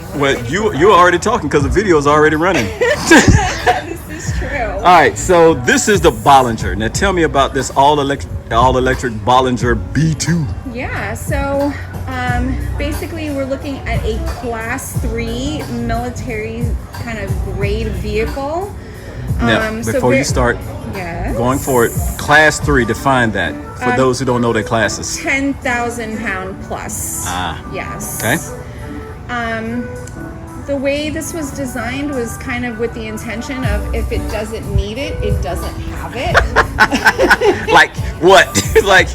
talking. Well, you're already talking because the video is already running. This is true. All right, so this is the Bollinger. Now tell me about this all electric Bollinger B2. Yeah, so basically we're looking at a class 3 military kind of grade vehicle. Now, before you start going forward, class 3, define that for those who don't know their classes. 10,000 pound plus. Yes. Okay. The way this was designed was kind of with the intention of if it doesn't need it, it doesn't have it. Like what? Like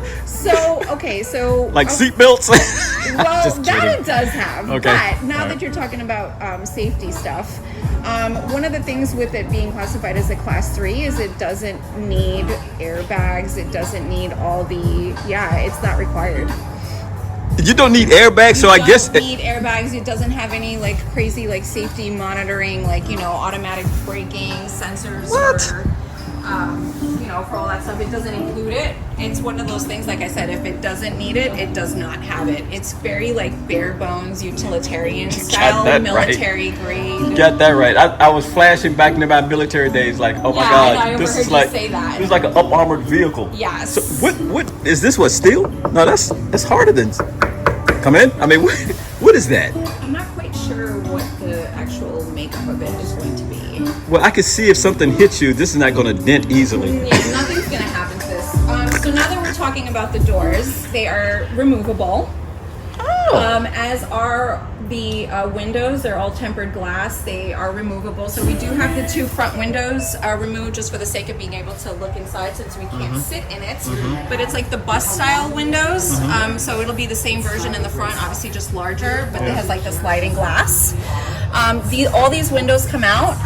like seatbelts? Well, Just that kidding. It does have. Okay. But now that you're talking about safety stuff, one of the things with it being classified as a class 3 is it doesn't need airbags. It doesn't need all the it's not required. You don't need airbags, so I guess it doesn't need airbags. It doesn't have any like crazy like safety monitoring, like automatic braking sensors. What? For all that stuff. It doesn't include it. It's one of those things, like I said, if it doesn't need it, it does not have it. It's very like bare bones utilitarian style, military grade. You got that right. I was flashing back into my military days, like, oh my God, this is like this is like an up armored vehicle. Yes. So what is this? What, steel? No, that's harder than. Come in. I mean, what is that? I'm not quite sure what the actual makeup of it is going to be. Well, I could see if something hits you, this is not going to dent easily. Yeah, nothing's going to happen to this. So now that we're talking about the doors, they are removable. As are the windows. They're all tempered glass. They are removable. So we do have the 2 front windows removed just for the sake of being able to look inside since we can't sit in it. But it's like the bus style windows. So it'll be the same version in the front, obviously just larger, but it has like the sliding glass. All these windows come out.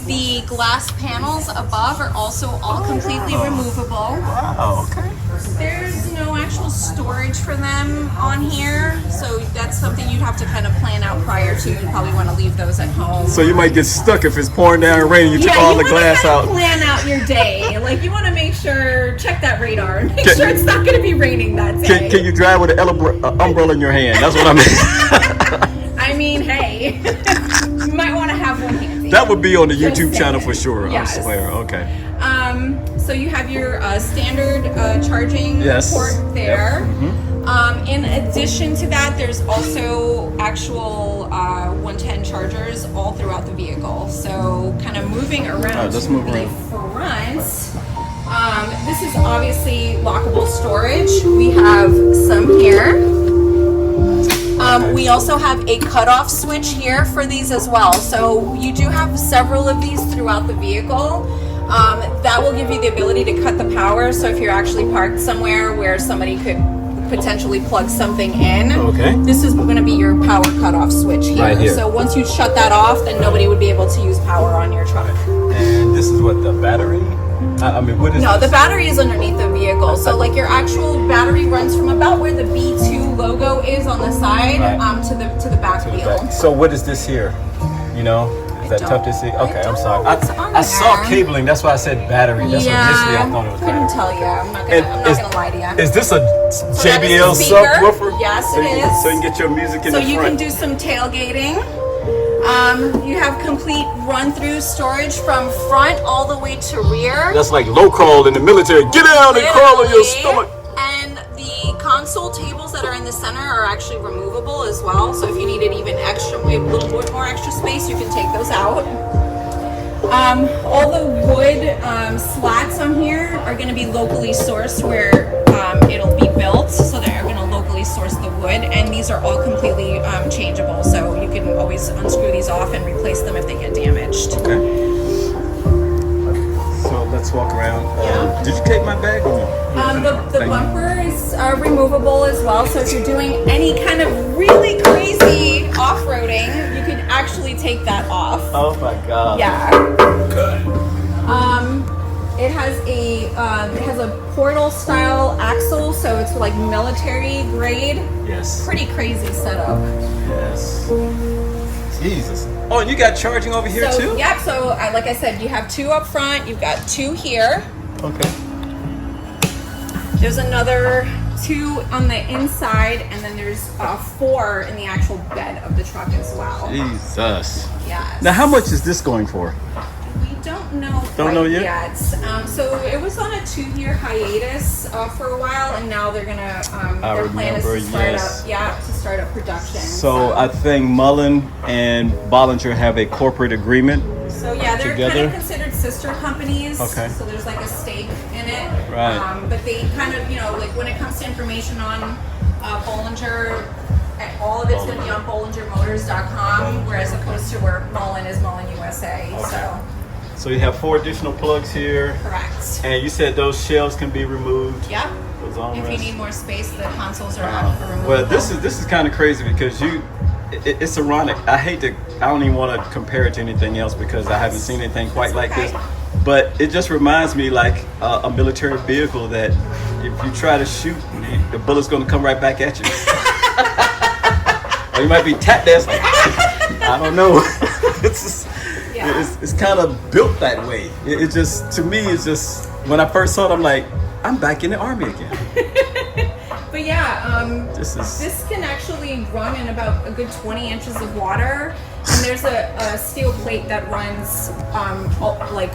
The glass panels above are also all completely removable. Wow, okay. There's no actual storage for them on here, so that's something you'd have to kind of plan out prior to. You'd probably want to leave those at home. So you might get stuck if it's pouring down and raining. You took all the glass out. Plan out your day. Like you want to make sure, check that radar, and make sure it's not going to be raining that day. Can you drive with an umbrella in your hand? That's what I mean. I mean, hey, you might want to have one handy. That would be on the YouTube channel for sure. Yes. I swear. Okay. So you have your standard charging port there. In addition to that, there's also actual 110 chargers all throughout the vehicle. So kind of moving around let's move the around. front. This is obviously lockable storage. We have some here. We also have a cutoff switch here for these as well. So you do have several of these throughout the vehicle. That will give you the ability to cut the power. So if you're actually parked somewhere where somebody could potentially plug something in, this is going to be your power cutoff switch here. Right here. So once you shut that off, then nobody would be able to use power on your truck. And this is what, the battery? I mean, what is No, this? the battery is underneath the vehicle. So like your actual battery runs from about where the B2 logo is on the side to the back wheel. So what is this here? You know? Is that tough to see? Okay, I'm sorry. I saw cabling. That's why I said battery. That's what initially I thought it was couldn't battery. tell you. I'm not gonna lie to you. Is this a So JBL that is a speaker. subwoofer? Yes, so it is. So you can get your music in So the you front. can do some tailgating. You have complete run-through storage from front all the way to rear. That's like low crawl in the military. Get down and crawl on your stomach. And the console tables that are in the center are actually removable as well. So if you needed even a little bit more extra space, you can take those out. All the wood slats on here are going to be locally sourced where it'll be built. So they're going to locally source the wood. And these are all completely changeable. So you can always unscrew these off and replace them if they get damaged. Okay. So let's walk around. Did you take my bag or no? The bumper is removable as well. So if you're doing any kind of really crazy off-roading, you could actually take that off. Oh my God. Yeah. Good. It has a portal style axle, so it's like military grade. Yes. Pretty crazy setup. Yes. Jesus. Oh, and you got charging over here too? Yep. So like I said, you have 2 up front. You've got 2 here. Okay. There's another 2 on the inside, and then there's 4 in the actual bed of the truck as well. Jesus. Yes. Now, how much is this going for? We don't know. Don't know yet? So it was on a 2-year hiatus for a while, and now they're gonna. Their plan is to start up. Yeah, to start up production. So I think Mullen and Bollinger have a corporate agreement. So yeah, they're together. kind of considered sister companies. Okay. So there's like a stake in it. Right. But they kind of, like when it comes to information on Bollinger, all of it's going to be on BollingerMotors.com, whereas opposed to where Mullen is Mullen USA. Okay. So you have 4 additional plugs here. Correct. And you said those shelves can be removed. Yep. Those If armrests. you need more space, the consoles are removable. Well, this is kind of crazy because it's ironic. I don't even want to compare it to anything else because I haven't seen anything quite like this. But it just reminds me like a military vehicle that if you try to shoot, the bullet's going to come right back at you. Or you might be tap dancing. I don't know. It's kind of built that way. It just, to me, it's just, when I first saw it, I'm like, I'm back in the Army again. But yeah, this can actually run in about a good 20 inches of water, and there's a steel plate that runs like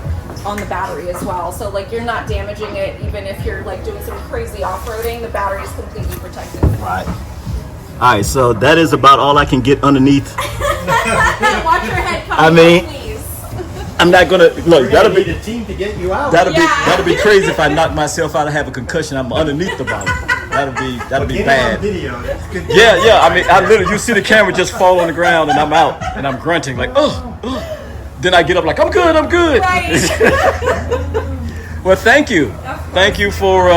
on the battery as well. So like you're not damaging it, even if you're like doing some crazy off-roading. The battery is completely protected. Right. All right. So that is about all I can get underneath. Watch your head come I mean, please. I'm not gonna look. That'll be a team to get you out. That'll be crazy if I knock myself out and have a concussion. I'm underneath the bottom. That'll be bad. On video. That's good. Yeah. I mean, I literally, you see the camera just fall on the ground and I'm out and I'm grunting like, oh. Then I get up like, I'm good. Right. Well, thank you. Thank you for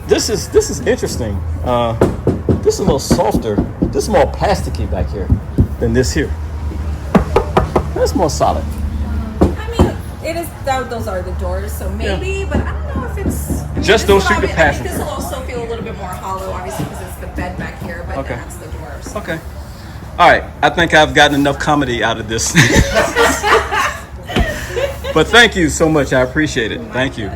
this is interesting. This is a little softer. This is more plasticky back here than this here. That's more solid. I mean, it is. Those are the doors, so maybe, but I don't know if it's. I mean, Just those shoot the I passenger. think this will also feel a little bit more hollow, obviously, because it's the bed back here, but Okay. that's the doors. Okay. All right. I think I've gotten enough comedy out of this. But thank you so much. I appreciate it. Thank you.